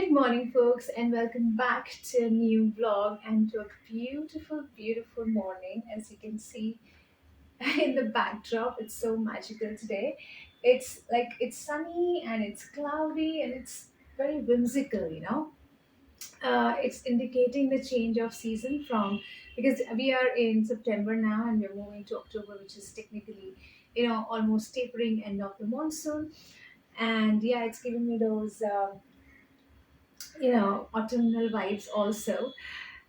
Good morning, folks, and welcome back to a new vlog and to a beautiful, beautiful morning. As you can see in the backdrop, it's so magical today. It's sunny and it's cloudy and it's very whimsical. It's indicating the change of season from because we are in September now and we're moving to October, which is technically, almost tapering end of the monsoon. And yeah, it's giving me those. Autumnal vibes also.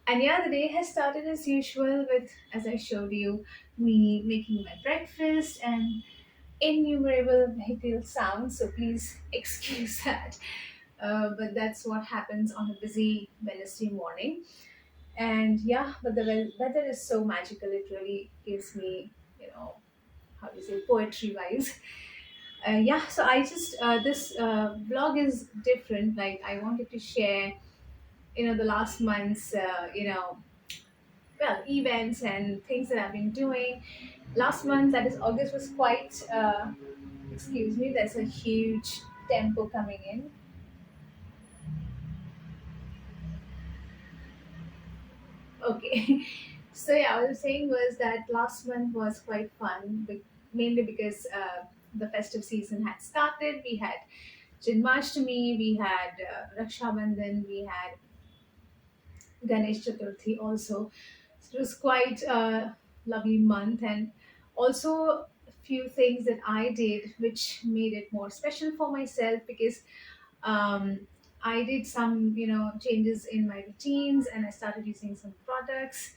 And yeah, the day has started as usual with, as I showed you, me making my breakfast and innumerable vehicle sounds. So please excuse that. But that's what happens on a busy Wednesday morning. And yeah, but the weather is so magical. It really gives me, how do you say, poetry vibes. Yeah, so I just, this vlog is different. Like, I wanted to share the last month's events and things that I've been doing last month, that is August, was quite excuse me, there's a huge tempo coming in. Okay. So yeah, I was saying was that last month was quite fun, mainly because the festive season had started. We had Janmashtami, we had Raksha Bandhan, we had Ganesh Chaturthi also. So it was quite a lovely month, and also a few things that I did which made it more special for myself because I did some changes in my routines, and I started using some products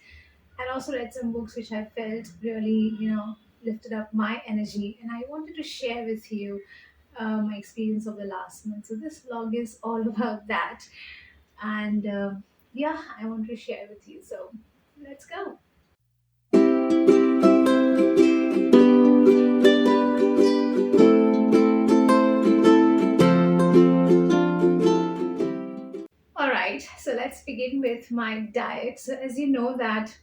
and also read some books which I felt really lifted up my energy, and I wanted to share with you my experience of the last month. So this vlog is all about that, and yeah, I want to share with you. So let's go. All right, so let's begin with my diet. So as you know that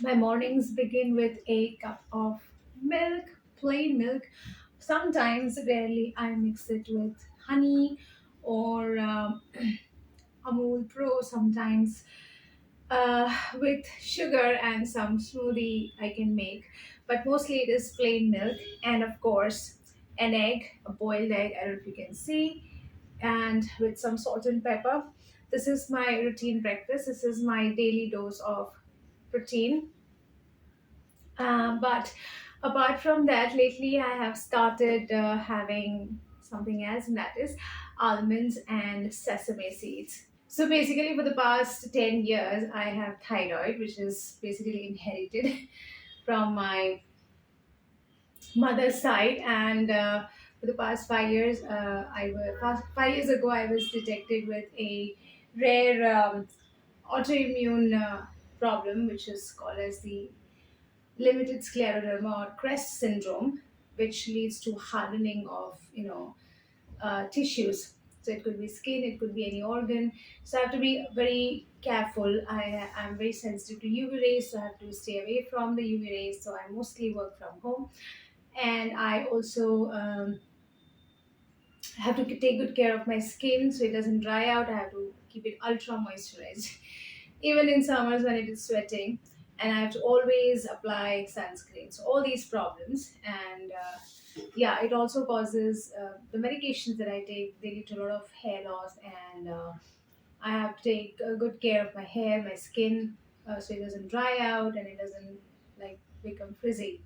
my mornings begin with a cup of milk, plain milk. Sometimes, rarely, I mix it with honey or Amul Pro. Sometimes with sugar and some smoothie I can make, but mostly it is plain milk, and of course an egg, a boiled egg. I don't know if you can see, and with some salt and pepper. This is my routine breakfast. This is my daily dose of protein. But apart from that, lately I have started having something else, and that is almonds and sesame seeds. So basically, for the past 10 years, I have thyroid, which is basically inherited from my mother's side. And for the past 5 years, 5 years ago, I was detected with a rare autoimmune problem, which is called as the limited scleroderma or CREST syndrome, which leads to hardening of tissues. So it could be skin, it could be any organ. So I have to be very careful. I'm very sensitive to UV rays, so I have to stay away from the UV rays. So I mostly work from home, and I also have to take good care of my skin so it doesn't dry out. I have to keep it ultra moisturized, even in summers when it is sweating, and I have to always apply sunscreen. So all these problems, and yeah, it also causes the medications that I take. They lead to a lot of hair loss, and I have to take good care of my hair, my skin, so it doesn't dry out and it doesn't like become frizzy.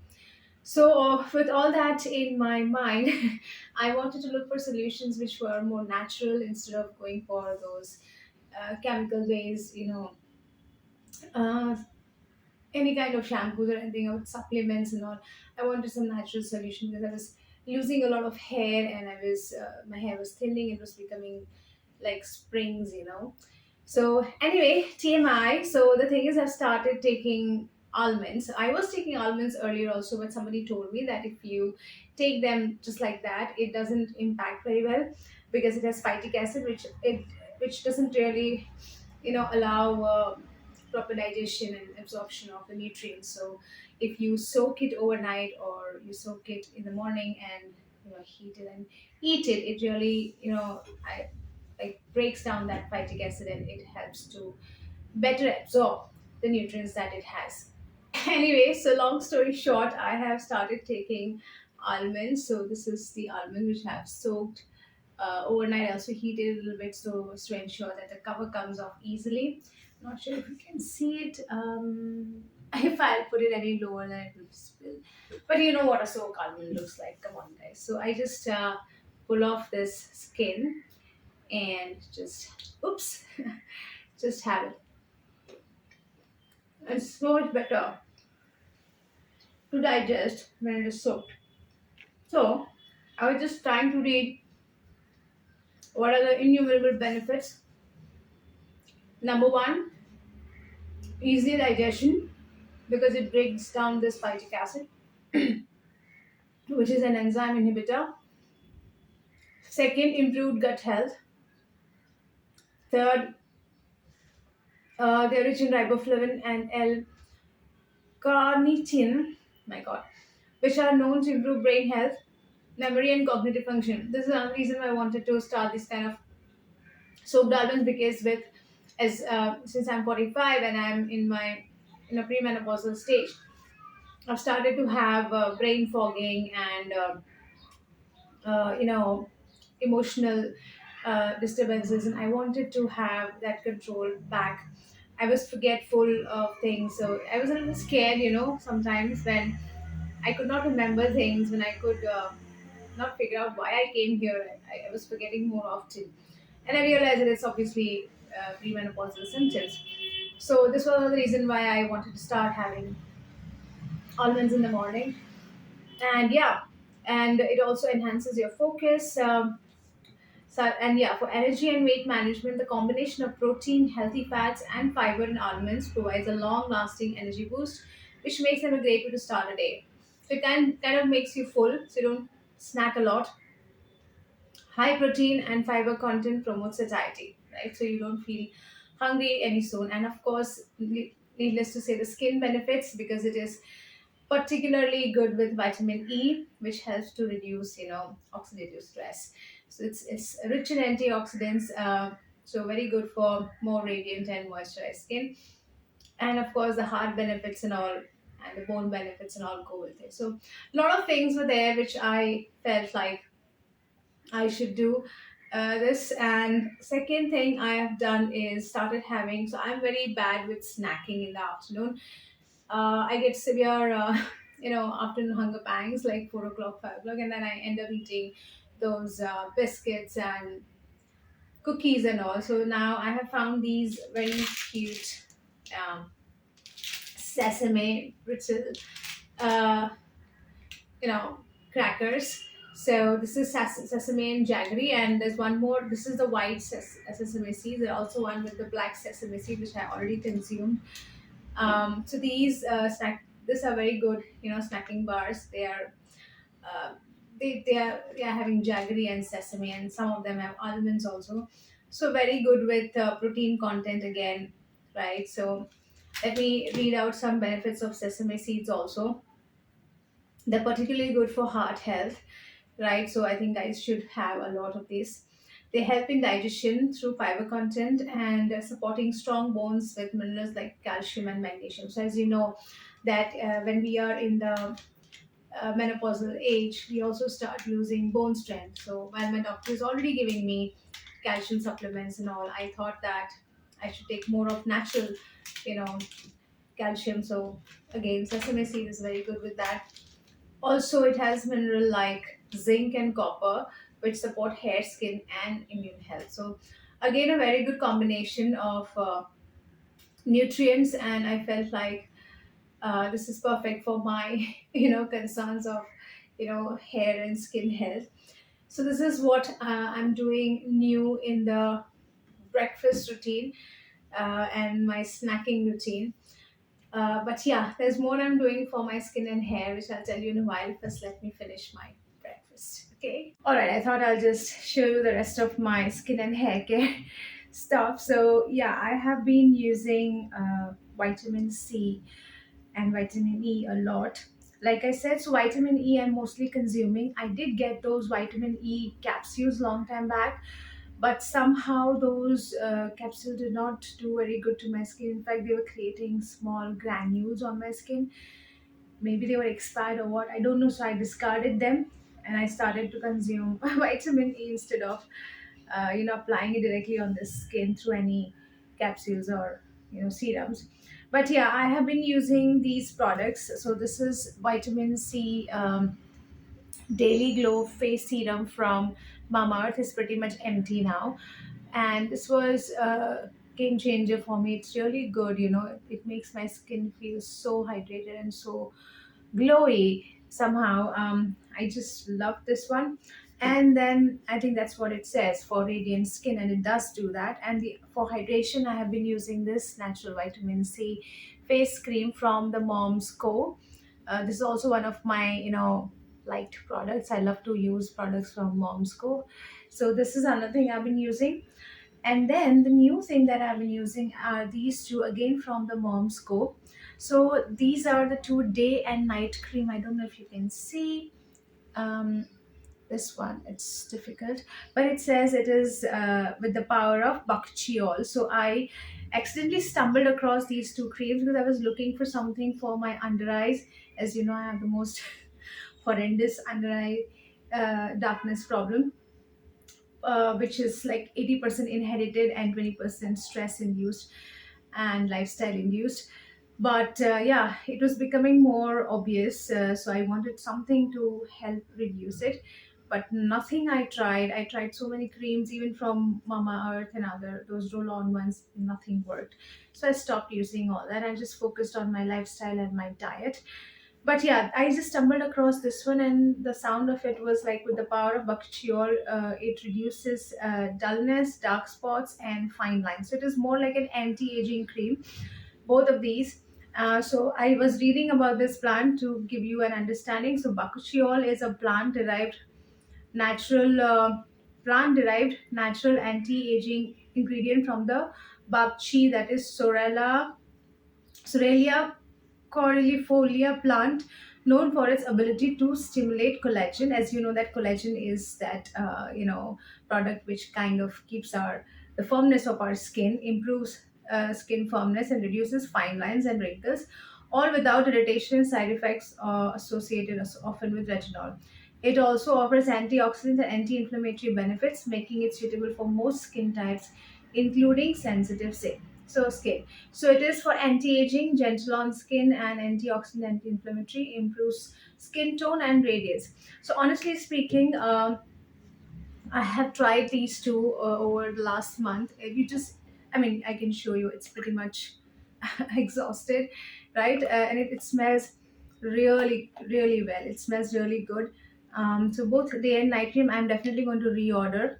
So, with all that in my mind, I wanted to look for solutions which were more natural instead of going for those chemical ways, uh, any kind of shampoos or anything or supplements and all. I wanted some natural solution because I was losing a lot of hair, and my hair was thinning. It was becoming like springs. So anyway, TMI. So the thing is, I've started taking almonds. I was taking almonds earlier also, but somebody told me that if you take them just like that, it doesn't impact very well because it has phytic acid, which doesn't really allow proper digestion and absorption of the nutrients. So if you soak it overnight or you soak it in the morning and heat it and eat it, it really I like breaks down that phytic acid and it helps to better absorb the nutrients that it has. Anyway, so long story short, I have started taking almonds. So this is the almond which I have soaked overnight. I also heated a little bit so as to ensure that the cover comes off easily. Not sure if you can see it. If I'll put it any lower, then it will spill. But you know what a soaked almond looks like. Come on, guys. So I just pull off this skin and just, oops, just have it. It's so much better to digest when it is soaked. So I was just trying to read what are the innumerable benefits. Number one, easy digestion because it breaks down this phytic acid, which is an enzyme inhibitor. Second, improved gut health. Third, they're rich in riboflavin and L-carnitine, my god, which are known to improve brain health, memory, and cognitive function. This is another reason why I wanted to start this kind of soaked almonds because with as since I'm 45 and I'm in a premenopausal stage, I've started to have brain fogging and you know, emotional disturbances, and I wanted to have that control back. I was forgetful of things, so I was a little scared, you know, sometimes when I could not remember things, when I could not figure out why I came here. I was forgetting more often, and I realized that it's obviously premenopausal symptoms. So this was the reason why I wanted to start having almonds in the morning, and yeah, and it also enhances your focus. So, and yeah, for energy and weight management, the combination of protein, healthy fats, and fiber in almonds provides a long-lasting energy boost, which makes them a great way to start a day. So it kind of makes you full, so you don't snack a lot. High protein and fiber content promotes satiety, right? So you don't feel hungry any soon. And of course, needless to say, the skin benefits because it is particularly good with vitamin E, which helps to reduce, you know, oxidative stress. So it's rich in antioxidants, so very good for more radiant and moisturized skin. And of course, the heart benefits and all, and the bone benefits and all go with it. So a lot of things were there which I felt like I should do this. And second thing I have done is started having. So I'm very bad with snacking in the afternoon. I get severe, you know, afternoon hunger pangs like 4 o'clock, 5 o'clock, and then I end up eating those biscuits and cookies and all. So now I have found these very cute um, sesame brittle, uh, you know, crackers. So this is sesame and jaggery, and there's one more. This is the white sesame seed. There's also one with the black sesame seed, which I already consumed. So these are very good, you know, snacking bars. They are uh, they are having jaggery and sesame, and some of them have almonds also. So very good with protein content again, right? So let me read out some benefits of sesame seeds also. They're particularly good for heart health, right? So I think guys should have a lot of these. They help in digestion through fiber content and supporting strong bones with minerals like calcium and magnesium. So as you know, that when we are in the menopausal age, we also start losing bone strength. So while my doctor is already giving me calcium supplements and all, I thought that I should take more of natural, you know, calcium. So again, sesame seed is very good with that. Also, it has mineral like zinc and copper, which support hair, skin, and immune health. So, again, a very good combination of nutrients, and I felt like this is perfect for my, you know, concerns of, you know, hair and skin health. So, this is what I'm doing new in the breakfast routine and my snacking routine. But yeah, there's more I'm doing for my skin and hair, which I'll tell you in a while. First, let me finish my breakfast. Okay. All right. I thought I'll just show you the rest of my skin and hair care stuff. So yeah, I have been using vitamin C and vitamin E a lot. Like I said, so vitamin E I'm mostly consuming. I did get those vitamin E capsules long time back, but somehow those capsules did not do very good to my skin. In fact, they were creating small granules on my skin. Maybe they were expired or what, I don't know. So I discarded them and I started to consume vitamin E instead of applying it directly on the skin through any capsules or serums. But yeah, I have been using these products. So this is vitamin C daily glow face serum from Mamaearth. Is pretty much empty now, and this was a game changer for me. It's really good. It makes my skin feel so hydrated and so glowy somehow. I just love this one. And then I think that's what it says for radiant skin, and it does do that. And for hydration, I have been using this natural vitamin C face cream from the Mom's Co. This is also one of my liked products. I love to use products from Mom's Co. So this is another thing I've been using. And then the new thing that I've been using are these two again from the Mom's Co. So these are the two day and night cream. I don't know if you can see this one. It's difficult, but it says it is with the power of bakchiol. So I accidentally stumbled across these two creams because I was looking for something for my under eyes. As you know, I have the most horrendous under eye darkness problem, which is like 80% inherited and 20% stress induced and lifestyle induced. But yeah, it was becoming more obvious. So I wanted something to help reduce it. But nothing I tried so many creams, even from Mama Earth and other, those roll on ones, nothing worked. So I stopped using all that. I just focused on my lifestyle and my diet. But yeah, I just stumbled across this one, and the sound of it was like, with the power of bakchiol, it reduces dullness, dark spots, and fine lines. So it is more like an anti-aging cream, both of these. So I was reading about this plant to give you an understanding. So bakchiol is a natural, natural anti-aging ingredient from the bakchi, that is Sorelia coralifolia plant, known for its ability to stimulate collagen. As you know, that collagen is that product which kind of keeps our the firmness of our skin, improves skin firmness, and reduces fine lines and wrinkles, all without irritation and side effects associated often with retinol. It also offers antioxidant and anti-inflammatory benefits, making it suitable for most skin types, including sensitive skin. So it is for anti-aging, gentle on skin, and antioxidant, anti-inflammatory, improves skin tone and radiance. So honestly speaking, I have tried these two over the last month. I mean, I can show you. It's pretty much exhausted, right? And it smells really, really well. It smells really good. So both day and night cream, I'm definitely going to reorder.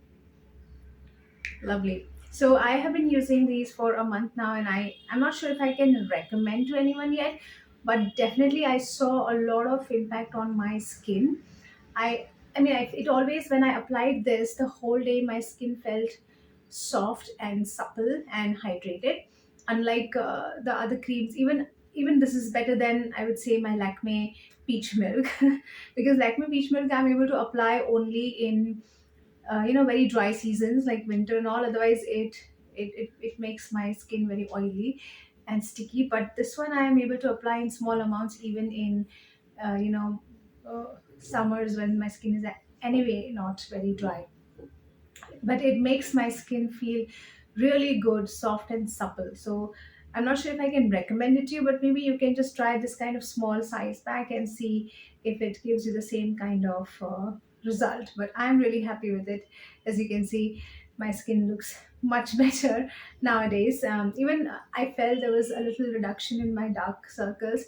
Lovely. So I have been using these for a month now, and I'm not sure if I can recommend to anyone yet, but definitely I saw a lot of impact on my skin. It always, when I applied this, the whole day my skin felt soft and supple and hydrated. Unlike the other creams, even this is better than, I would say, my Lakme Peach Milk, because Lakme Peach Milk I'm able to apply only in very dry seasons like winter and all. Otherwise it makes my skin very oily and sticky. But this one I am able to apply in small amounts, even in summers when my skin is anyway not very dry. But it makes my skin feel really good, soft and supple. So I'm not sure if I can recommend it to you, but maybe you can just try this kind of small size pack and see if it gives you the same kind of result. But I'm really happy with it. As you can see, my skin looks much better nowadays. Even I felt there was a little reduction in my dark circles.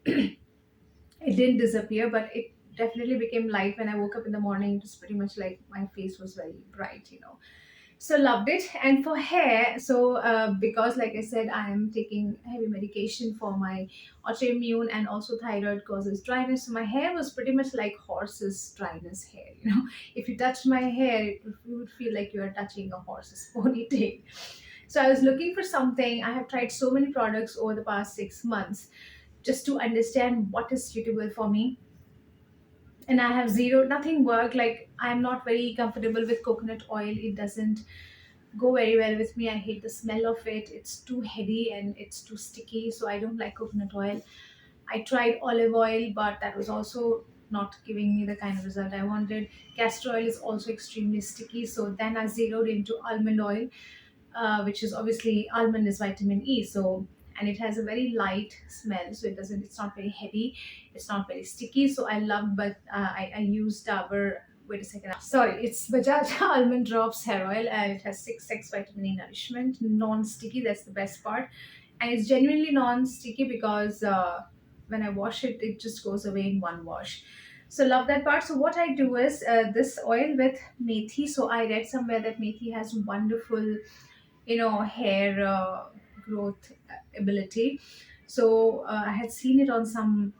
It didn't disappear, but it definitely became light when I woke up in the morning. It was pretty much like my face was very bright. So loved it. And for hair, so because like I said, I am taking heavy medication for my autoimmune, and also thyroid causes dryness. So my hair was pretty much like horse's dryness hair. If you touch my hair, you would feel like you are touching a horse's ponytail. So I was looking for something. I have tried so many products over the past 6 months just to understand what is suitable for me. and I have zero, nothing work. Like, I'm not very comfortable with coconut oil. It doesn't go very well with me. I hate the smell of it. It's too heady and it's too sticky, so I don't like coconut oil. I tried olive oil, but that was also not giving me the kind of result I wanted. Castor oil is also extremely sticky, so then I zeroed into almond oil, which is obviously, almond is vitamin E, so, and it has a very light smell, so it's not very heavy, it's not very sticky. So I love, but I used our, wait a second, sorry, it's Bajaj almond drops hair oil, and it has 6x vitamin E nourishment, non-sticky. That's the best part, and it's genuinely non-sticky because when I wash it, it just goes away in one wash. So love that part. So what I do is this oil with methi. So I read somewhere that methi has wonderful, hair growth ability. So I had seen it on some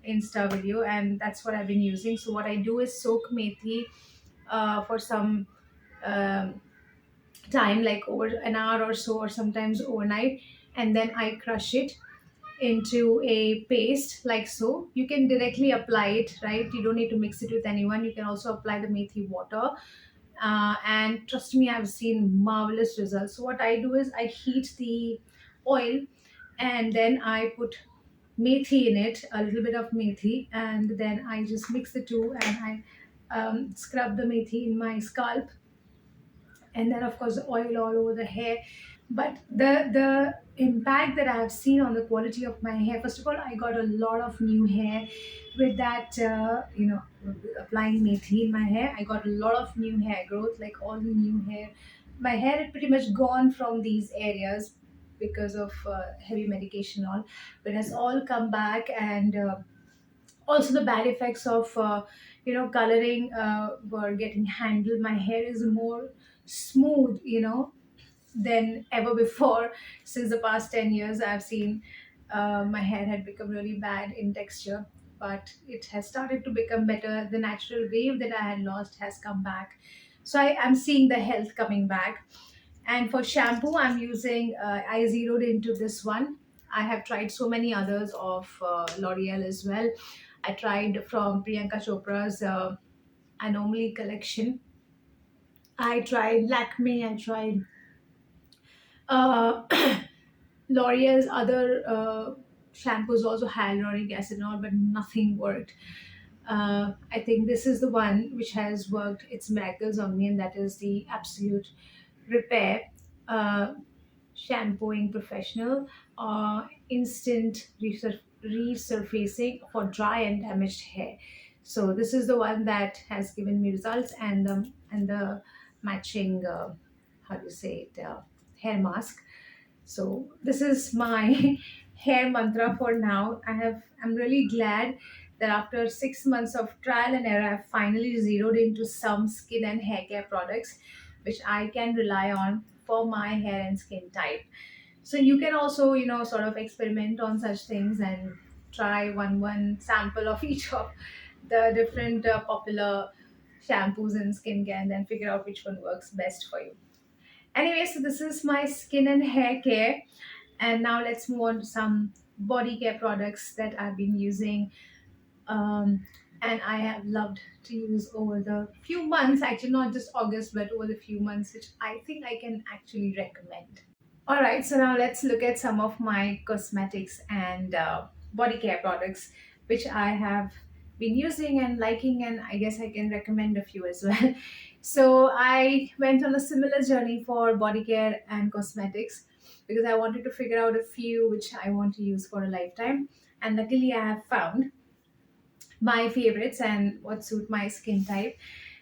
Insta video, and that's what I've been using. So what I do is soak methi for some um, time, like over an hour or so, or sometimes overnight, and then I crush it into a paste like so. You can directly apply it, right? You don't need to mix it with anyone. You can also apply the methi water, and trust me, I've seen marvelous results. So what I do is I heat the oil, and then I put methi in it, a little bit of methi, and then I just mix the two, and I scrub the methi in my scalp, and then of course the oil all over the hair. But the impact that I have seen on the quality of my hair, first of all, I got a lot of new hair with that, applying methi in my hair. I got a lot of new hair growth, like all the new hair. My hair had pretty much gone from these areas because of heavy medication, all, but it has all come back. And also the bad effects of coloring were getting handled. My hair is more smooth, than ever before. Since the past 10 years, I've seen my hair had become really bad in texture, but it has started to become better. The natural wave that I had lost has come back. So I am seeing the health coming back. And for shampoo, I'm using, I zeroed into this one. I have tried so many others of L'Oreal as well. I tried from Priyanka Chopra's Anomaly collection. I tried Lakme. I tried uh, L'Oreal's other shampoos, also hyaluronic acid and all, but nothing worked. I think this is the one which has worked its miracles on me, and that is the Absolute Repair uh, Shampooing Professional Instant Resurfacing for Dry and Damaged Hair. So this is the one that has given me results, and the matching, how do you say it, hair mask. So this is my hair mantra for now. I'm really glad that after 6 months of trial and error, I've finally zeroed into some skin and hair care products which I can rely on for my hair and skin type. So you can also, sort of experiment on such things and try one sample of each of the different popular shampoos and skincare, and then figure out which one works best for you. Anyway, so this is my skin and hair care. And now let's move on to some body care products that I've been using, and I have loved to use over the few months, actually, not just August, but over the few months, which I think I can actually recommend. All right, so now let's look at some of my cosmetics and body care products which I have been using and liking, and I guess I can recommend a few as well. So I went on a similar journey for body care and cosmetics because I wanted to figure out a few which I want to use for a lifetime, and luckily I have found my favorites and what suit my skin type.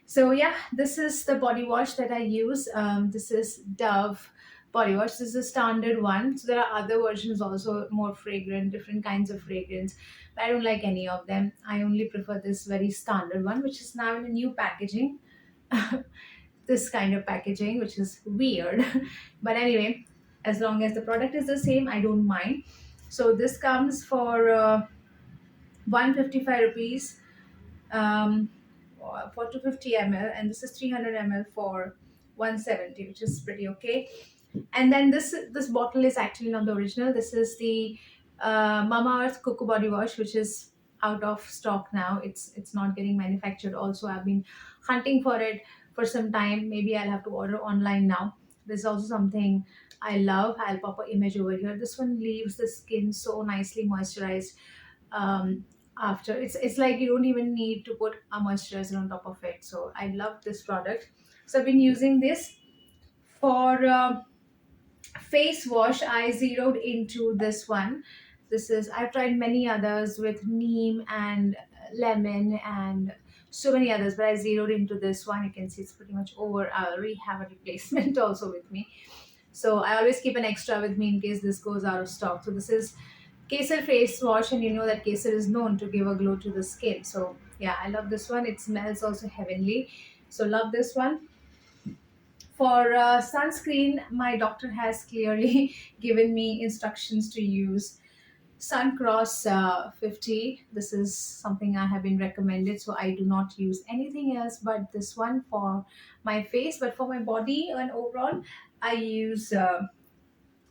So yeah, this is the body wash that I use. This is Dove body wash. This is a standard one. So there are other versions also, more fragrant, different kinds of fragrance. But I don't like any of them. I only prefer this very standard one, which is now in a new packaging. This kind of packaging, which is weird. But anyway, as long as the product is the same, I don't mind. So this comes for 155 rupees, um, for 250 ml, and this is 300 ml for 170, which is pretty okay. And then this bottle is actually not the original. This is the Mama Earth Cocoa Body Wash, which is out of stock now. It's not getting manufactured. Also, I've been hunting for it for some time. Maybe I'll have to order online now. This is also something I love. I'll pop an image over here. This one leaves the skin so nicely moisturized. After it's like you don't even need to put a moisturizer on top of it. So I love this product. So I've been using this for face wash. I zeroed into this one. This is, I've tried many others with neem and lemon and so many others, but I zeroed into this one. You can see it's pretty much over. I already have a replacement also with me, so I always keep an extra with me in case this goes out of stock. So this is Kesar face wash, and you know that Kesar is known to give a glow to the skin. So yeah, I love this one. It smells also heavenly, so love this one. For sunscreen, my doctor has clearly given me instructions to use Sun Cross 50. This is something I have been recommended, so I do not use anything else but this one for my face. But for my body and overall, I use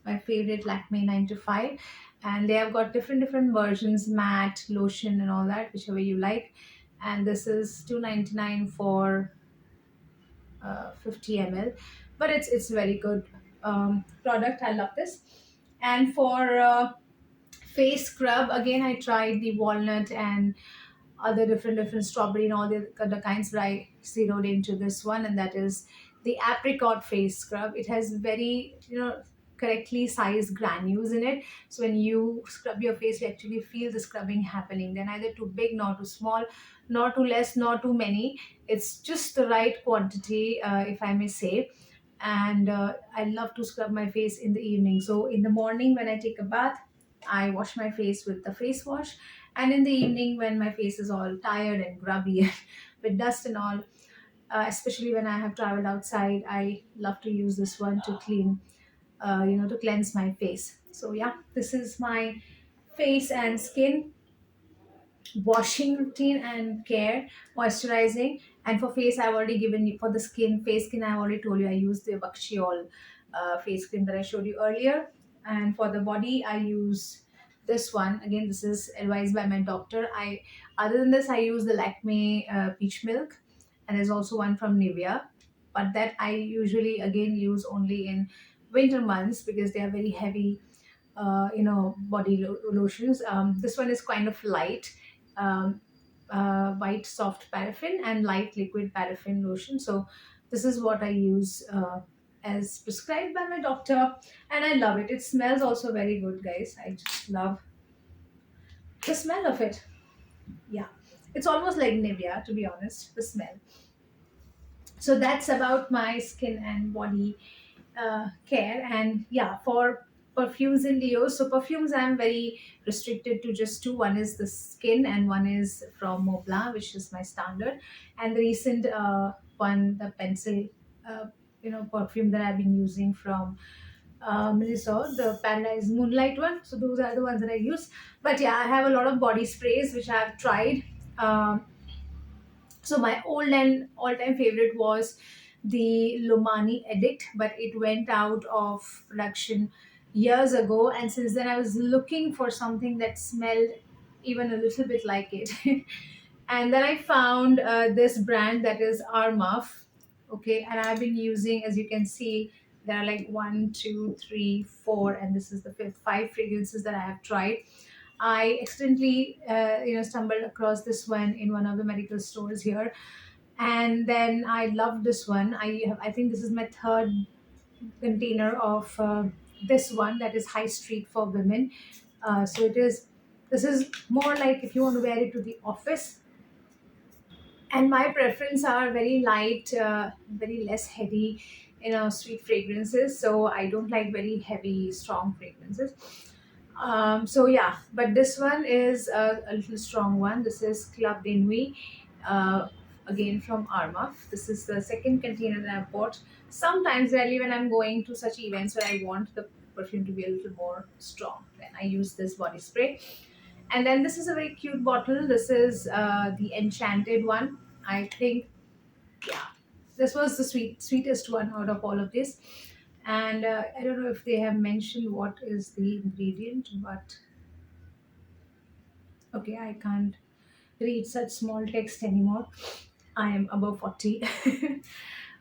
my favorite Lakme 9 to 5, and they have got different versions, matte, lotion, and all that, whichever you like. And this is 2.99 for 50 ml, but it's very good product. I love this. And for face scrub, again I tried the walnut and other different strawberry and all the other kinds, but I zeroed into this one, and that is the apricot face scrub. It has very, correctly sized granules in it, so when you scrub your face you actually feel the scrubbing happening. They're neither too big nor too small, nor too less nor too many. It's just the right quantity, if I may say. And I love to scrub my face in the evening. So in the morning when I take a bath, I wash my face with the face wash, and in the evening when my face is all tired and grubby with dust and all, especially when I have traveled outside, I love to use this one to clean, to cleanse my face. So yeah, this is my face and skin washing routine and care, moisturizing. And for face, I've already given you. For the skin, face skin, I've already told you I use the Bakshiol face cream that I showed you earlier. And for the body, I use this one. Again, this is advised by my doctor. I Other than this, I use the Lakme peach milk, and there's also one from Nivea, but that I usually again use only in winter months because they are very heavy, body lotions. This one is kind of light, um, white soft paraffin and light liquid paraffin lotion. So this is what I use as prescribed by my doctor, and I love it. It smells also very good, guys. I just love the smell of it. Yeah, it's almost like Nivea, to be honest. The smell. So that's about my skin and body care. And yeah, for perfumes and deos, so perfumes I'm very restricted to just two. One is the skin and one is from Montblanc, which is my standard. And the recent one, the pencil perfume that I've been using from Minnesota, the Paradise Moonlight one. So those are the ones that I use. But yeah, I have a lot of body sprays which I've tried. So my old and all-time favorite was the Lomani Edict, but it went out of production years ago, and since then I was looking for something that smelled even a little bit like it. And then I found this brand that is Armaf. Okay, and I've been using, as you can see, there are like one, two, three, four, and this is the fifth, five fragrances that I have tried. I accidentally, stumbled across this one in one of the medical stores here, and then I loved this one. I think this is my third container of this one that is High Street for women. So it is. This is more like if you want to wear it to the office, and my preference are very light, very less heady, sweet fragrances. So I don't like very heavy strong fragrances. So yeah, but this one is a little strong one. This is Club de Nuit, uh, again from Armaf. This is the second container that I've bought. Sometimes, rarely, when I'm going to such events where I want the perfume to be a little more strong, then I use this body spray. And then this is a very cute bottle. This is the Enchanted one. I think, yeah, this was the sweetest one out of all of this. And I don't know if they have mentioned what is the ingredient, but okay, I can't. read such small text anymore. I am above 40.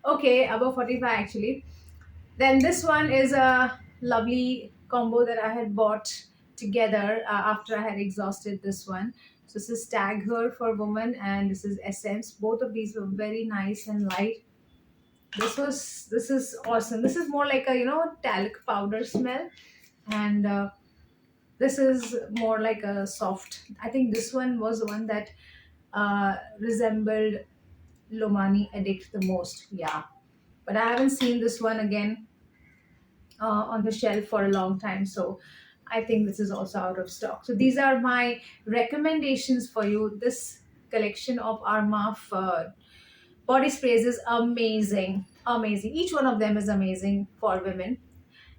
Okay, above 45 actually. Then this one is a lovely combo that I had bought together after I had exhausted this one. So this is Tag Her for women and this is Essence. Both of these were very nice and light. This is awesome. This is more like a talc powder smell, and this is more like a soft. I think this one was the one that resembled Lomani Addict the most. Yeah, but I haven't seen this one again on the shelf for a long time. So I think this is also out of stock. So these are my recommendations for you. This collection of Armaf body sprays is amazing. Amazing. Each one of them is amazing for women.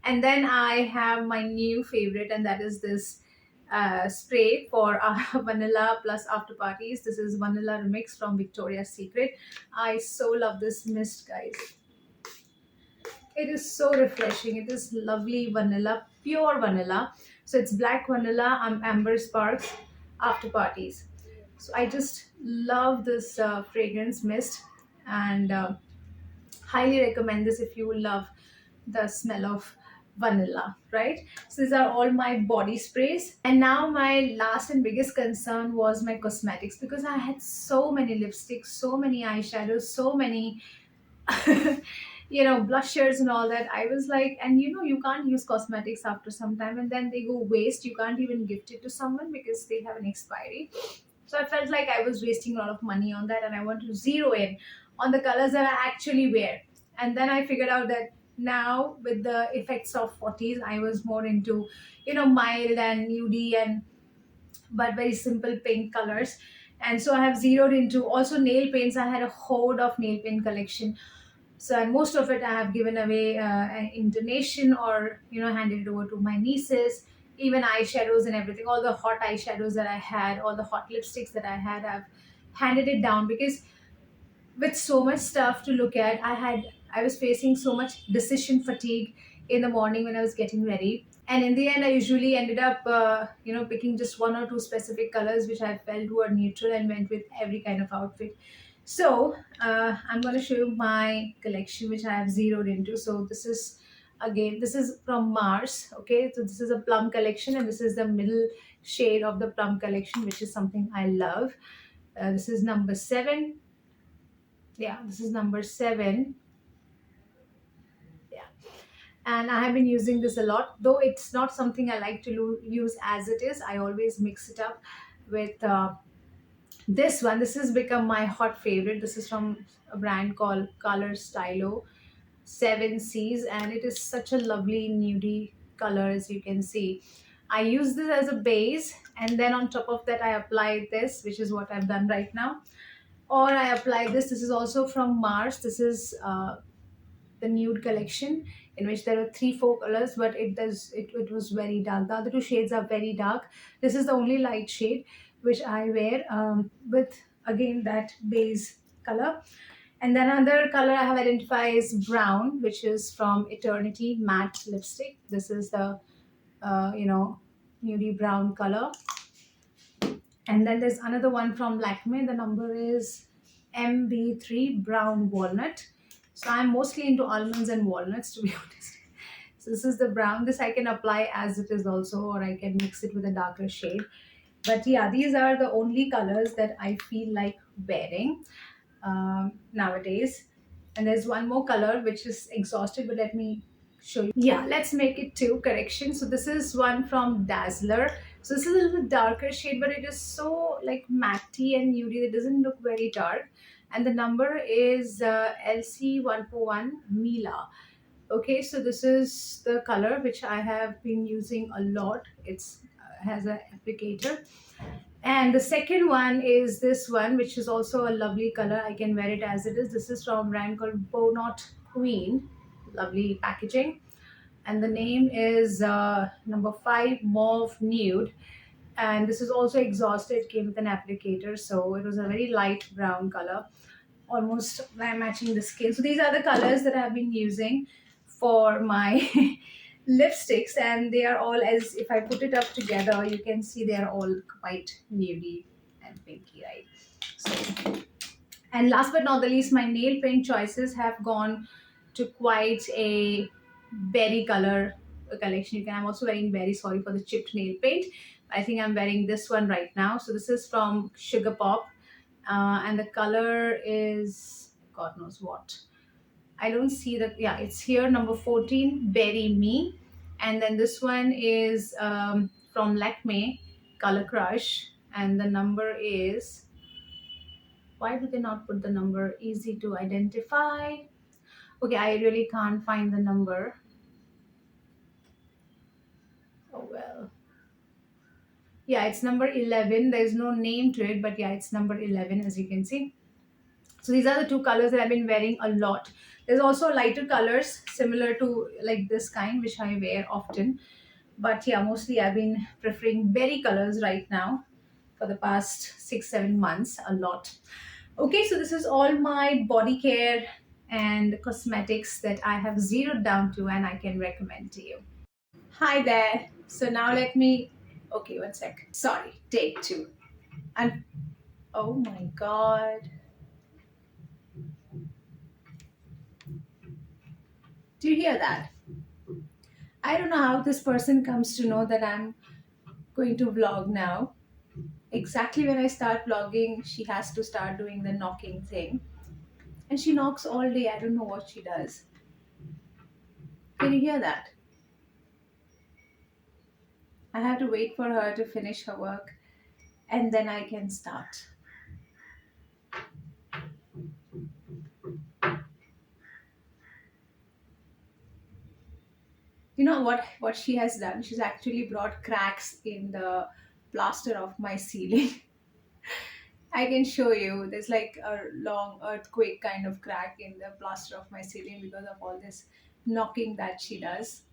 And then I have my new favorite, and that is this spray for vanilla plus after parties. This is vanilla remix from Victoria's Secret. I so love this mist, guys. It is so refreshing. It is lovely vanilla, pure vanilla. So it's black vanilla, amber sparks, after parties. So I just love this fragrance mist, and highly recommend this if you love the smell of vanilla, right? So these are all my body sprays. And now my last and biggest concern was my cosmetics, because I had so many lipsticks, so many eyeshadows, so many blushers and all that. I was like, and you can't use cosmetics after some time and then they go waste. You can't even gift it to someone because they have an expiry. So I felt like I was wasting a lot of money on that, and I wanted to zero in on the colors that I actually wear. And then I figured out that now with the effects of 40s, I was more into mild and nude and but very simple pink colors. And so I have zeroed into also nail paints. I had a hoard of nail paint collection, so and most of it I have given away in donation, or handed it over to my nieces. Even eyeshadows and everything, all the hot eyeshadows that I had, all the hot lipsticks that I had, I've handed it down, because with so much stuff to look at, I was facing so much decision fatigue in the morning when I was getting ready. And in the end, I usually ended up picking just one or two specific colors which I felt were neutral, and went with every kind of outfit. So I'm going to show you my collection which I have zeroed into. So this is from Mars. Okay, so this is a plum collection, and this is the middle shade of the plum collection, which is something I love. This is number 7. Yeah, this is number 7. Yeah, and I have been using this a lot, though it's not something I like to use as it is. I always mix it up with this one. This has become my hot favorite. This is from a brand called Color Stylo 7 C's, and it is such a lovely nudie color, as you can see. I use this as a base, and then on top of that I apply this, which is what I've done right now. Or I apply this. This is also from Mars. This is the nude collection, in which there are 3 4 colors, but it was very dark. The other two shades are very dark. This is the only light shade which I wear with, again, that base color. And then another color I have identified is brown, which is from Eternity Matte Lipstick. This is the nudie brown color. And then there's another one from Lakme. The number is MB3 Brown Walnut. So I'm mostly into almonds and walnuts, to be honest. So this is the brown. This I can apply as it is also, or I can mix it with a darker shade. But yeah, these are the only colors that I feel like wearing nowadays. And there's one more color which is exhausted, but let me show you. Yeah, let's make it 2. Correction. So this is one from Dazzler. So this is a little darker shade, but it is so like matte and nude. It doesn't look very dark. And the number is LC141 Mila. Okay, so this is the color which I have been using a lot. It's has an applicator. And the second one is this one, which is also a lovely color. I can wear it as it is. This is from a brand called Bonot Queen. Lovely packaging. And the name is number 5 Mauve Nude. And this is also exhausted. It came with an applicator. So it was a very light brown color, almost matching the skin. So these are the colors that I've been using for my lipsticks, and they are all, as if I put it up together, you can see they are all quite nudie and pinky, right? So, and last but not the least, my nail paint choices have gone to quite a berry color collection. I'm also wearing berry, sorry for the chipped nail paint. I think I'm wearing this one right now. So this is from Sugar Pop, and the color is God knows what. I don't see that. Yeah, it's here, number 14, Berry Me. And then this one is from Lakme, Color Crush. And the number is, why do they not put the number? Easy to identify. Okay, I really can't find the number. Oh well. Yeah, it's number 11. There's no name to it, but yeah, it's number 11 as you can see. So these are the two colors that I've been wearing a lot. There's also lighter colors similar to like this kind, which I wear often. But yeah, mostly I've been preferring berry colors right now for the past 6 7 months a lot. Okay, so this is all my body care and cosmetics that I have zeroed down to and I can recommend to you. Hi there. So now let me. Okay, one sec. Sorry, take two. And oh my god. Do you hear that? I don't know how this person comes to know that I'm going to vlog now. Exactly when I start vlogging, she has to start doing the knocking thing. And she knocks all day. I don't know what she does. Can you hear that? I have to wait for her to finish her work and then I can start. You know what she has done? She's actually brought cracks in the plaster of my ceiling. I can show you. There's like a long earthquake kind of crack in the plaster of my ceiling because of all this knocking that she does.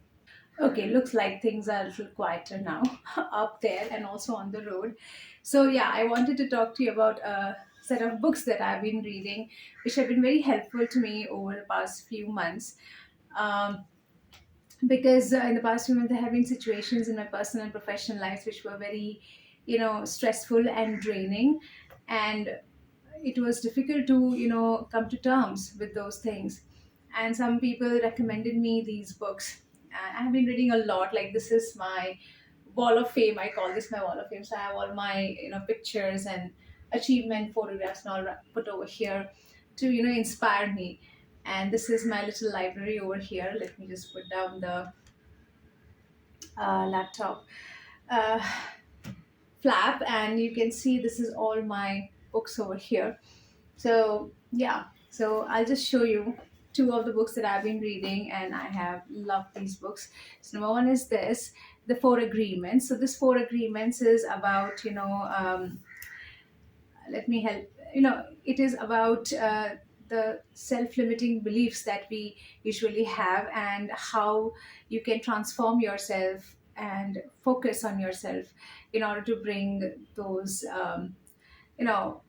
Okay, looks like things are a little quieter now up there and also on the road. So, yeah, I wanted to talk to you about a set of books that I've been reading, which have been very helpful to me over the past few months. Um, because in the past few months, there have been situations in my personal and professional lives which were very, stressful and draining. And it was difficult to come to terms with those things, and some people recommended me these books and I've been reading a lot. Like, this is my wall of fame. I call this my wall of fame. So I have all my pictures and achievement photographs and all put over here to inspire me. And this is my little library over here. Let me just put down the laptop uh, flap, and you can see this is all my books over here. So, yeah, so I'll just show you two of the books that I've been reading, and I have loved these books. So, number one is this, The Four Agreements. So, this Four Agreements is about, let me help, it is about the self limiting beliefs that we usually have, and how you can transform yourself and focus on yourself in order to bring those, you know,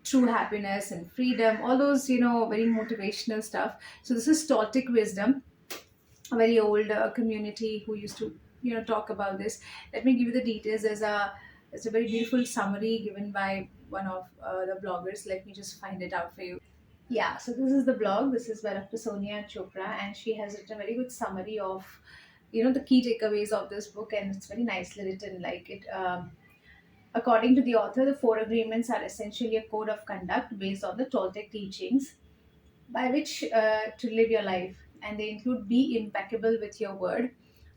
true happiness and freedom, all those very motivational stuff. So this is Toltec wisdom, a very old community who used to talk about this. Let me give you the details. There's a very beautiful summary given by one of the bloggers. Let me just find it out for you. Yeah, so this is the blog. This is by Dr. Sonia Chopra, and she has written a very good summary of the key takeaways of this book, and it's very nicely written. Like it According to the author, the four agreements are essentially a code of conduct based on the Toltec teachings by which to live your life. And they include: be impeccable with your word,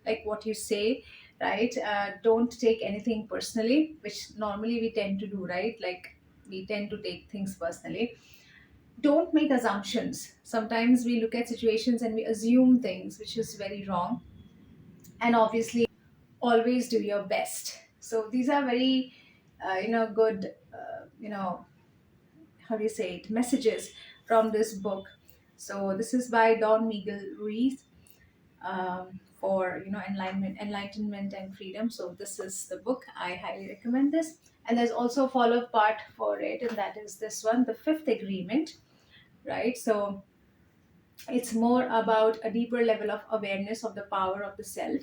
like what you say, right? Don't take anything personally, which normally we tend to do, right? Like, we tend to take things personally. Don't make assumptions. Sometimes we look at situations and we assume things, which is very wrong. And obviously, always do your best. So these are very good how do you say it, messages from this book. So this is by Don Miguel Ruiz, for enlightenment and freedom. So this is the book. I highly recommend this. And there's also a follow-up part for it, and that is this one, The Fifth Agreement, right? So it's more about a deeper level of awareness of the power of the self,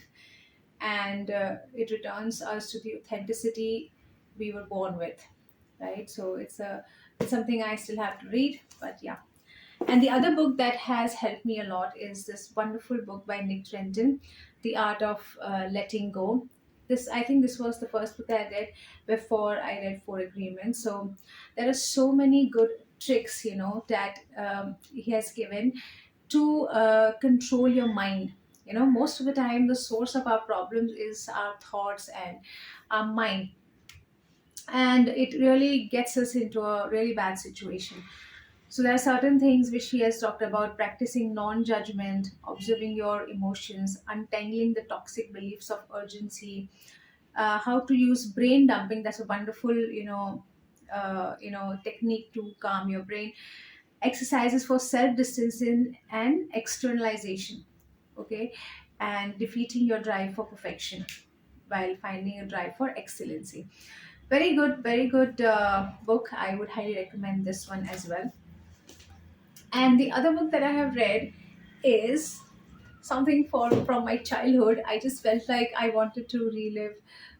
and it returns us to the authenticity we were born with. right? So it's something I still have to read, but yeah. And the other book that has helped me a lot is this wonderful book by Nick Trenton, The Art of Letting Go. This, I think, this was the first book that I read before I read Four Agreements. So there are so many good tricks, that he has given to control your mind. Most of the time, the source of our problems is our thoughts and our mind, and it really gets us into a really bad situation. So there are certain things which he has talked about: practicing non-judgment, observing your emotions, untangling the toxic beliefs of urgency, how to use brain dumping. That's a wonderful, technique to calm your brain. Exercises for self-distancing and externalization. Okay, and defeating your drive for perfection while finding a drive for excellency. Very good book. I would highly recommend this one as well. And the other book that I have read is something from my childhood. I just felt like I wanted to relive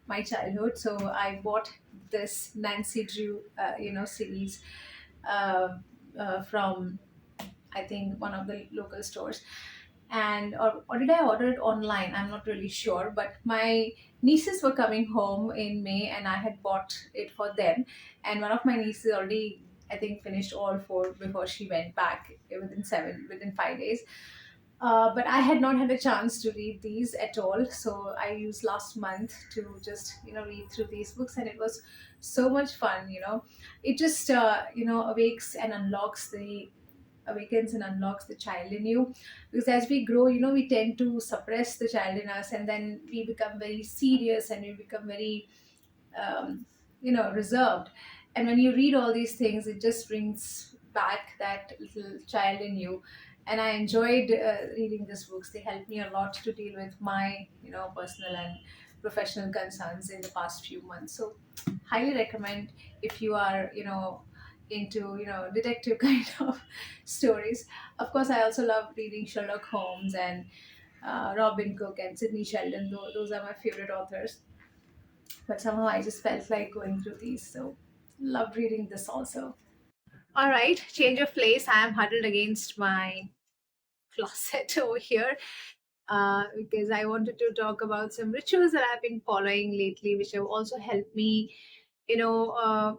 my childhood, so I bought this Nancy Drew, series uh, from, I think, one of the local stores. And or did I order it online? I'm not really sure. But my nieces were coming home in May, and I had bought it for them. And one of my nieces already, I think, finished all four before she went back within 5 days. But I had not had a chance to read these at all. So I used last month to just, read through these books, and it was so much fun. It just, awakens and unlocks the child in you, because as we grow, we tend to suppress the child in us, and then we become very serious, and we become very, reserved. And when you read all these things, it just brings back that little child in you. And I enjoyed reading these books. They helped me a lot to deal with my, personal and professional concerns in the past few months. So highly recommend if you are, into, detective kind of stories. Of course, I also love reading Sherlock Holmes and Robin Cook and Sidney Sheldon. Those are my favorite authors. But somehow I just felt like going through these, so loved reading this also. All right, change of place. I am huddled against my closet over here, because I wanted to talk about some rituals that I've been following lately, which have also helped me, you know, uh,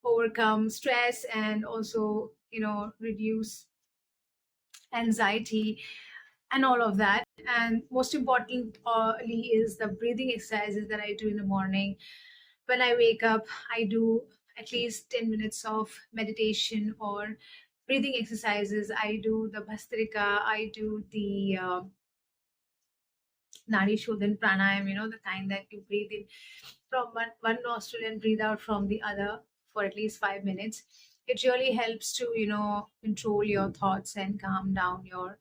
overcome stress, and also, reduce anxiety and all of that. And most importantly is the breathing exercises that I do in the morning. When I wake up, I do at least 10 minutes of meditation or breathing exercises. I do the Bhastrika, I do the Nadi Shodhan pranayam, the kind that you breathe in from one nostril and breathe out from the other for at least 5 minutes. It really helps to, control your thoughts and calm down your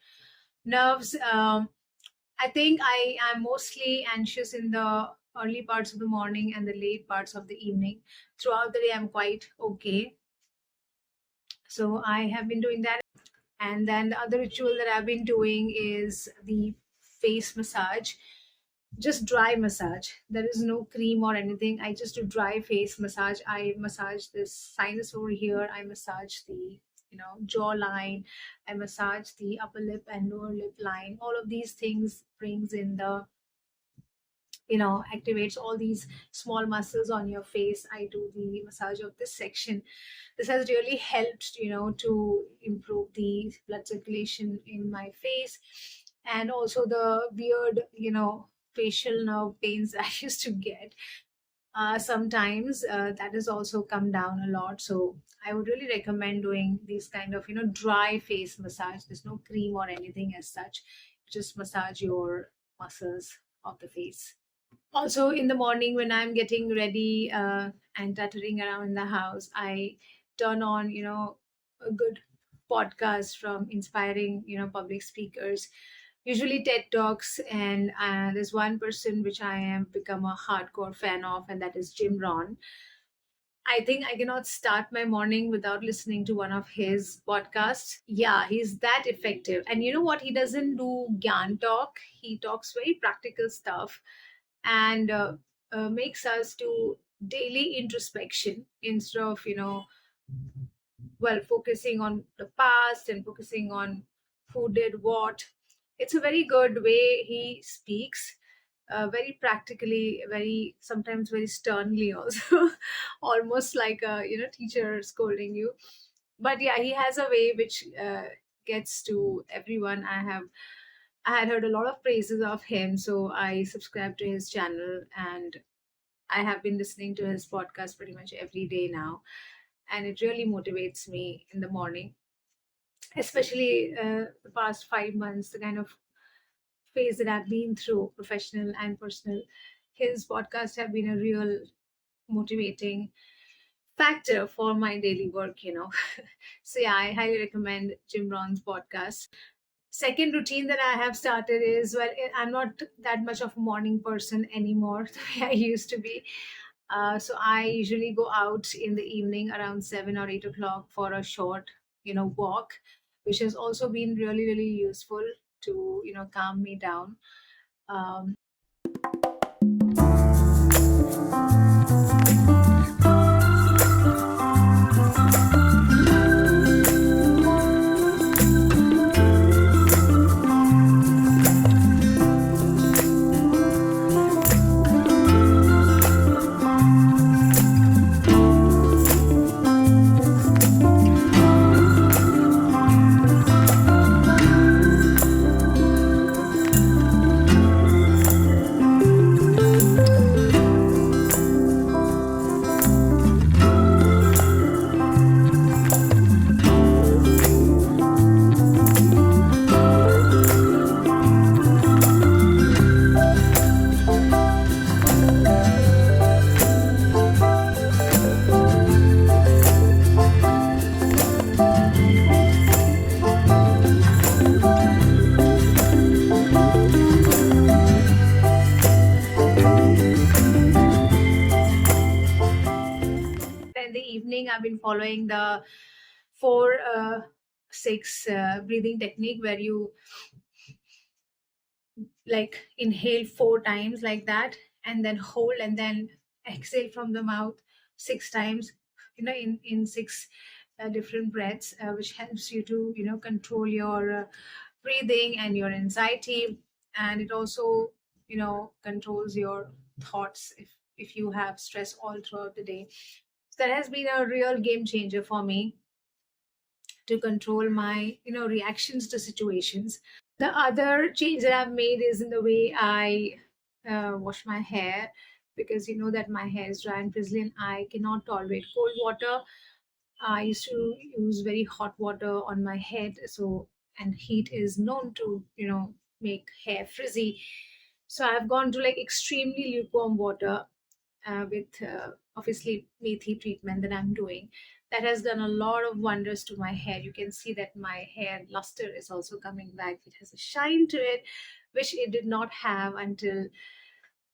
nerves. I think I am mostly anxious in the early parts of the morning and the late parts of the evening. Throughout the day, I'm quite okay. So I have been doing that. And then the other ritual that I've been doing is the face massage, just dry massage. There is no cream or anything. I just do dry face massage. I massage this sinus over here. I massage the, jawline. I massage the upper lip and lower lip line. All of these things brings in the, activates all these small muscles on your face. I do the massage of this section. This has really helped, to improve the blood circulation in my face. And also the weird, facial nerve pains I used to get sometimes, that has also come down a lot. So I would really recommend doing these kind of, dry face massage. There's no cream or anything as such. Just massage your muscles of the face. Also, in the morning when I'm getting ready and tuttering around in the house, I turn on, a good podcast from inspiring, public speakers, usually TED Talks. And there's one person which I am become a hardcore fan of, and that is Jim Rohn. I think I cannot start my morning without listening to one of his podcasts. Yeah, he's that effective. And you know what? He doesn't do Gyan talk. He talks very practical stuff, and makes us to daily introspection instead of, well, focusing on the past and focusing on who did what. It's a very good way he speaks, very practically, very sometimes very sternly also, almost like a teacher scolding you. But yeah, he has a way which gets to everyone. I had heard a lot of praises of him, so I subscribed to his channel, and I have been listening to his podcast pretty much every day now, and it really motivates me in the morning, especially the past 5 months, the kind of phase that I've been through, professional and personal. His podcasts have been a real motivating factor for my daily work. So yeah, I highly recommend Jim Rohn's podcast. Second routine that I have started is, well, I'm not that much of a morning person anymore the way I used to be. So I usually go out in the evening around 7 or 8 o'clock for a short, walk, which has also been really, really useful to, calm me down. Um, in the evening, I've been following the 4 6 breathing technique, where you like inhale 4 times like that, and then hold, and then exhale from the mouth 6 times, in 6 different breaths, which helps you to control your breathing and your anxiety. And it also controls your thoughts if you have stress all throughout the day. So that has been a real game changer for me to control my reactions to situations. The other change that I've made is in the way I wash my hair, because you know that my hair is dry and frizzly and I cannot tolerate cold water. I used to use very hot water on my head, so, and heat is known to make hair frizzy. So I've gone to like extremely lukewarm water, with obviously methi treatment that I'm doing. That has done a lot of wonders to my hair. You can see that my hair luster is also coming back. It has a shine to it, which it did not have until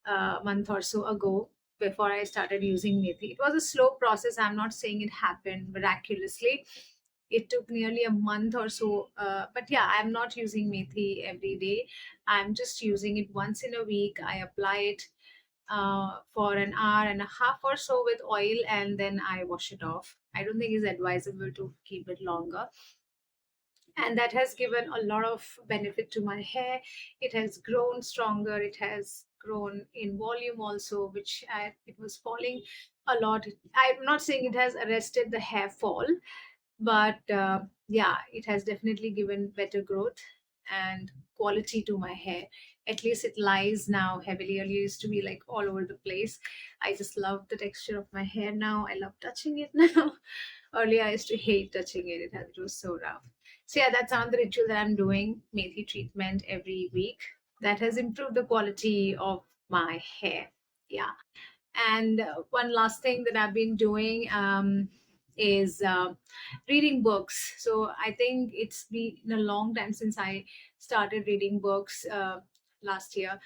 a month or so ago, before I started using methi. It was a slow process. I'm not saying it happened miraculously. It took nearly a month or so. But yeah, I'm not using methi every day. I'm just using it once in a week. I apply it for an hour and a half or so with oil, and then I wash it off. I don't think it's advisable to keep it longer. And that has given a lot of benefit to my hair. It has grown stronger, it has grown in volume also, which it was falling a lot. I'm not saying it has arrested the hair fall, but yeah, it has definitely given better growth and quality to my hair. At least it lies now heavily. Earlier it used to be like all over the place. I just love the texture of my hair now. I love touching it now. Earlier I used to hate touching it. It was so rough. So yeah, that's another ritual that I'm doing, methi treatment every week. That has improved the quality of my hair. Yeah. And one last thing that I've been doing is reading books. So I think it's been a long time since I started reading books last year.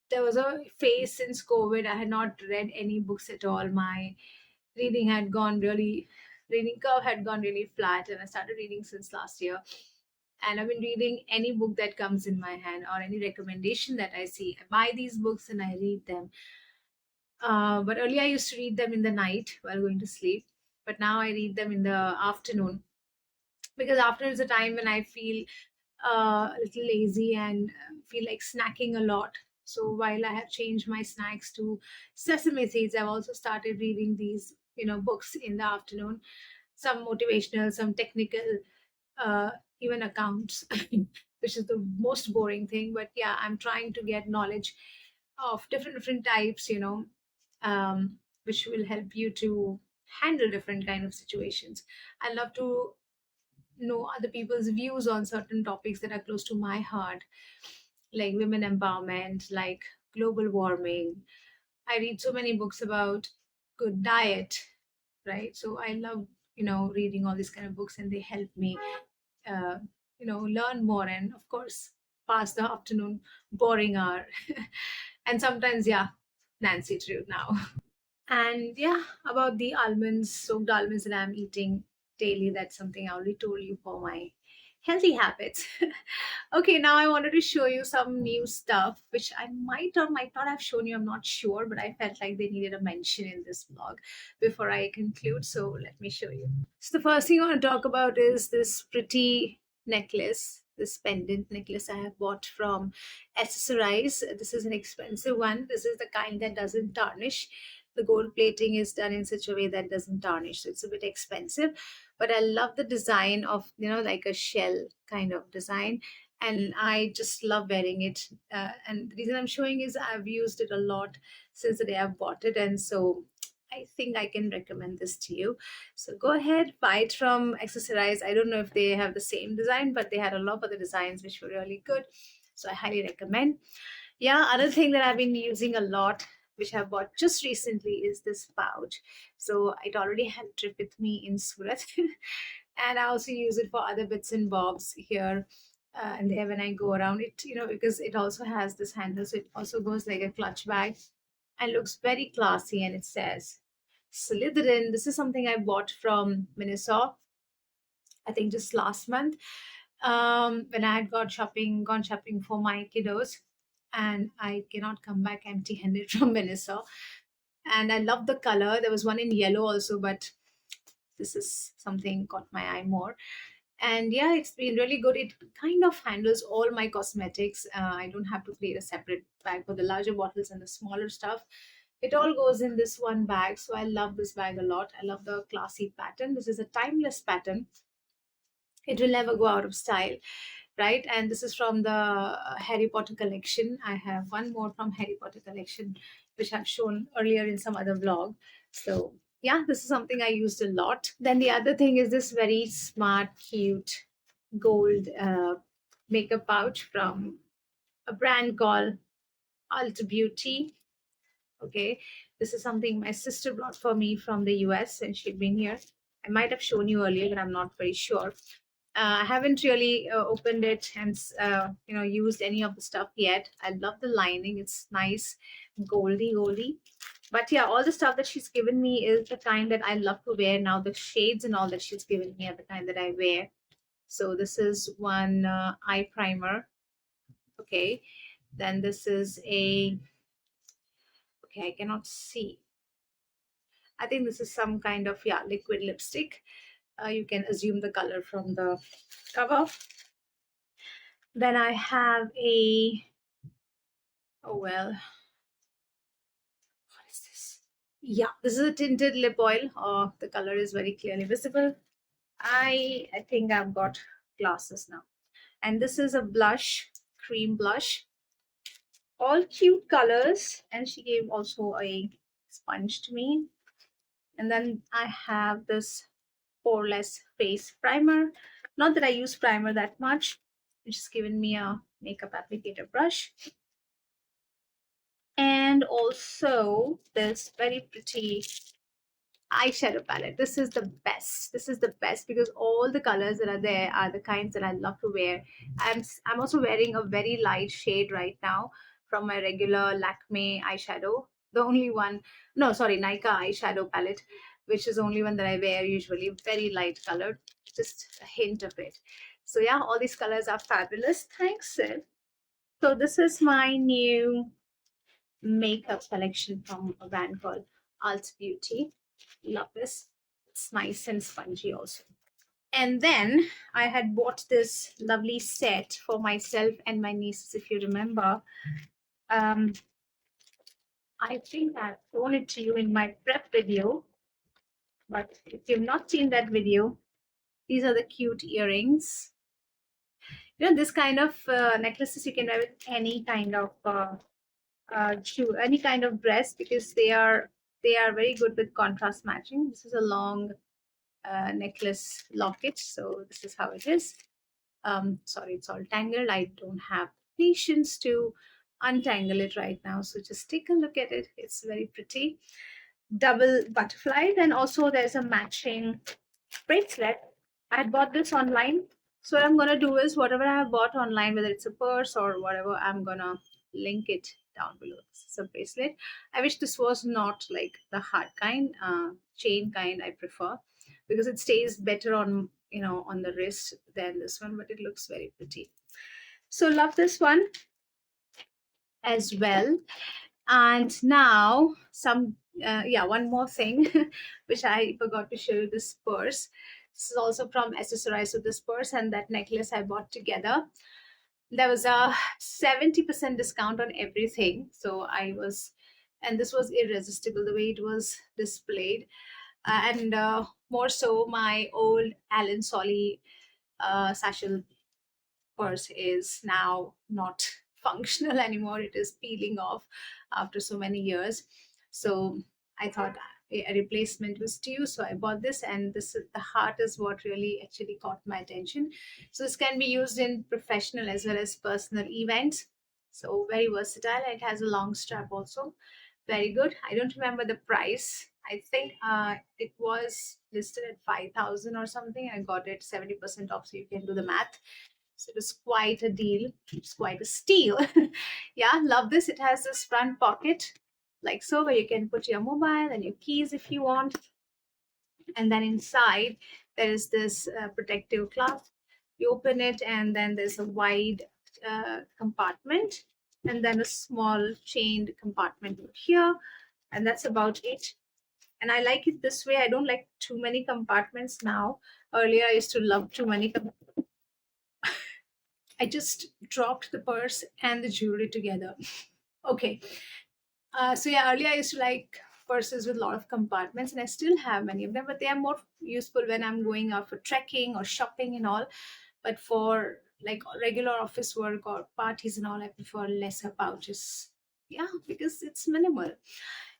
There was a phase since COVID, I had not read any books at all. My reading had gone really, reading curve had gone really flat, and I started reading since last year. And I've been reading any book that comes in my hand, or any recommendation that I see. I buy these books and I read them. But earlier I used to read them in the night while going to sleep. But now I read them in the afternoon, because afternoon is a time when I feel a little lazy and feel like snacking a lot. So while I have changed my snacks to sesame seeds, I've also started reading these, books in the afternoon. Some motivational, some technical, uh, even accounts, which is the most boring thing. But yeah, I'm trying to get knowledge of different types, which will help you to handle different kind of situations. I love to know other people's views on certain topics that are close to my heart, like women empowerment, like global warming. I read so many books about good diet, right? So I love, reading all these kind of books, and they help me, uh, learn more, and of course, pass the afternoon boring hour. And sometimes, yeah, Nancy Drew now. And yeah, about the almonds, soaked almonds that I'm eating daily, that's something I already told you for my healthy habits. Okay, now I wanted to show you some new stuff which I might or might not have shown you. I'm not sure, but I felt like they needed a mention in this vlog before I conclude. So let me show you. So the first thing I want to talk about is this pretty necklace, this pendant necklace I have bought from Accessorize. This is an expensive one. This is the kind that doesn't tarnish. The gold plating is done in such a way that doesn't tarnish, so it's a bit expensive. But I love the design of, like a shell kind of design, and I just love wearing it. And the reason I'm showing is I've used it a lot since the day I've bought it, and so I think I can recommend this to you. So go ahead, buy it from Accessorize. I don't know if they have the same design, but they had a lot of other designs which were really good. So I highly recommend. Yeah, other thing that I've been using a lot, which I've bought just recently, is this pouch. So it already had a trip with me in Surat, and I also use it for other bits and bobs here and there when I go around it. Because it also has this handle, so it also goes like a clutch bag and looks very classy. And it says Slytherin. This is something I bought from Minnesota, I think just last month, when I had gone shopping for my kiddos, and I cannot come back empty-handed from Minnesota. And I love the color. There was one in yellow also, but this is something caught my eye more. And yeah, it's been really good. It kind of handles all my cosmetics. I don't have to create a separate bag for the larger bottles and the smaller stuff. It all goes in this one bag. So I love this bag a lot. I love the classy pattern. This is a timeless pattern. It will never go out of style, right? And this is from the Harry Potter collection. I have one more from Harry Potter collection, which I've shown earlier in some other vlog. So yeah, this is something I used a lot. Then the other thing is this very smart, cute gold makeup pouch from a brand called Alt Beauty. Okay, this is something my sister brought for me from the US, and she'd been here. I might have shown you earlier, but I'm not very sure. I haven't really opened it and used any of the stuff yet. I love the lining; it's nice, goldy. But yeah, all the stuff that she's given me is the kind that I love to wear now. The shades and all that she's given me are the kind that I wear. So this is one eye primer. Okay, then this is a, okay, I cannot see. I think this is some kind of, yeah, liquid lipstick. You can assume the color from the cover. Then I have a, oh well, what is this? Yeah, this is a tinted lip oil. The color is very clearly visible. I think I've got glasses now. And this is a blush, cream blush. All cute colors. And she gave also a sponge to me. And then I have this poreless face primer. Not that I use primer that much. It's just given me a makeup applicator brush. And also this very pretty eyeshadow palette. This is the best. This is the best because all the colors that are there are the kinds that I love to wear. I'm also wearing a very light shade right now from my regular Lakme eyeshadow. The only one, no, sorry, Nika eyeshadow palette, which is the only one that I wear usually. Very light colored, just a hint of it. So yeah, all these colors are fabulous. Thanks, Sid. So this is my new makeup collection from a brand called Alt Beauty. Love this. It's nice and spongy also. And then I had bought this lovely set for myself and my nieces, if you remember. Um, I think I've shown it to you in my prep video, but if you've not seen that video, these are the cute earrings. This kind of necklaces you can wear with any kind of shoe, any kind of dress, because they are very good with contrast matching. This is a long necklace locket, so this is how it is. Sorry, it's all tangled. I don't have patience to untangle it right now, so just take a look at it. It's very pretty, double butterfly. Then also there's a matching bracelet. I had bought this online. So what I'm gonna do is whatever I have bought online, whether it's a purse or whatever, I'm gonna link it down below. This is a bracelet. I wish this was not like the hard kind, chain kind. I prefer because it stays better on on the wrist than this one, but it looks very pretty. So love this one as well. And now some yeah, one more thing which I forgot to show you, this purse. This is also from Accessorize. So this purse and that necklace I bought together. There was a 70% discount on everything. So I was, and this was irresistible the way it was displayed. And more so, my old Alan Solly satchel purse is now not functional anymore. It is peeling off after so many years. So I thought a replacement was due. So I bought this, and the heart is what really actually caught my attention. So this can be used in professional as well as personal events. So very versatile. It has a long strap also. Very good. I don't remember the price. I think it was listed at 5,000 or something. I got it 70% off, so you can do the math. So it was quite a deal. It's quite a steal. Yeah, love this. It has this front pocket, like so, where you can put your mobile and your keys if you want. And then inside, there is this protective clasp. You open it, and then there's a wide compartment, and then a small chained compartment here. And that's about it. And I like it this way. I don't like too many compartments now. Earlier, I used to love too many. I just dropped the purse and the jewelry together. Okay. So yeah, earlier I used to like purses with a lot of compartments, and I still have many of them, but they are more useful when I'm going out for trekking or shopping and all. But for like regular office work or parties and all, I prefer lesser pouches. Yeah, because it's minimal.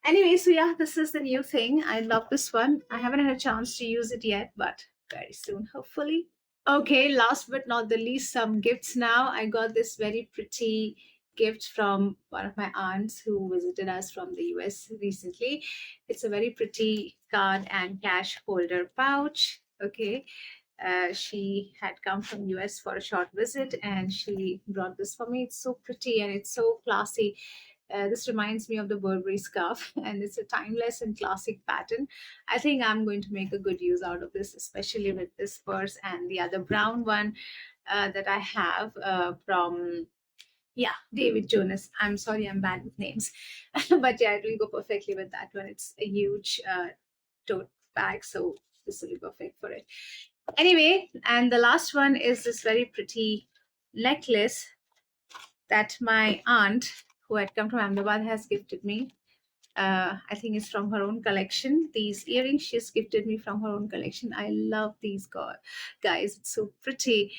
Anyway, so yeah, this is the new thing. I love this one. I haven't had a chance to use it yet, but very soon, hopefully. Okay, last but not the least, some gifts now. I got this very pretty gift from one of my aunts who visited us from the US recently. It's a very pretty card and cash holder pouch. Okay. She had come from US for a short visit, and she brought this for me. It's so pretty and it's so classy. This reminds me of the Burberry scarf, and it's a timeless and classic pattern. I think I'm going to make a good use out of this, especially with this purse and the other brown one that I have from, yeah, David Jonas. I'm sorry, I'm bad with names, but yeah, it will go perfectly with that one. It's a huge tote bag, so this will be perfect for it. Anyway, and the last one is this very pretty necklace that my aunt, who had come from Ahmedabad, has gifted me. I think it's from her own collection. These earrings she's gifted me from her own collection. I love these guys. It's so pretty.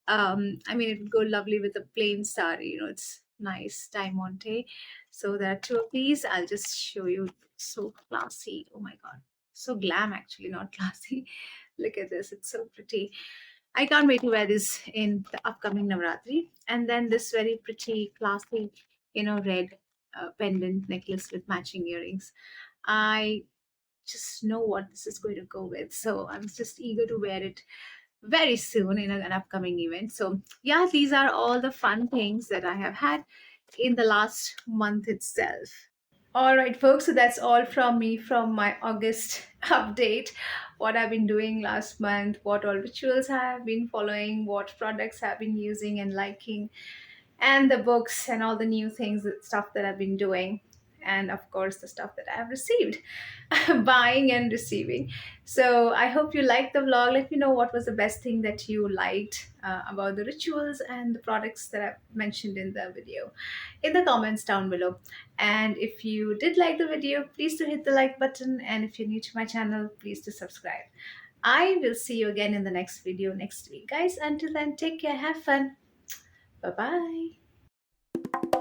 I mean, it would go lovely with a plain sari. It's nice diamante. So there are two of these. I'll just show you. So classy. Oh my god, so glam actually, not classy. Look at this. It's so pretty. I can't wait to wear this in the upcoming Navratri. And then this very pretty, classy, red pendant necklace with matching earrings. I just know what this is going to go with. So I'm just eager to wear it very soon in an upcoming event. So, yeah, these are all the fun things that I have had in the last month itself. All right, folks. So that's all from me from my August update. What I've been doing last month, what all rituals I have been following, what products I've been using and liking, and the books and all the new things, stuff that I've been doing. and of course the stuff that I have received, buying and receiving. So I hope you liked the vlog. Let me know what was the best thing that you liked about the rituals and the products that I've mentioned in the video in the comments down below. And if you did like the video, please do hit the like button. And if you're new to my channel, please do subscribe. I will see you again in the next video next week. Guys, until then, take care, have fun. Bye bye.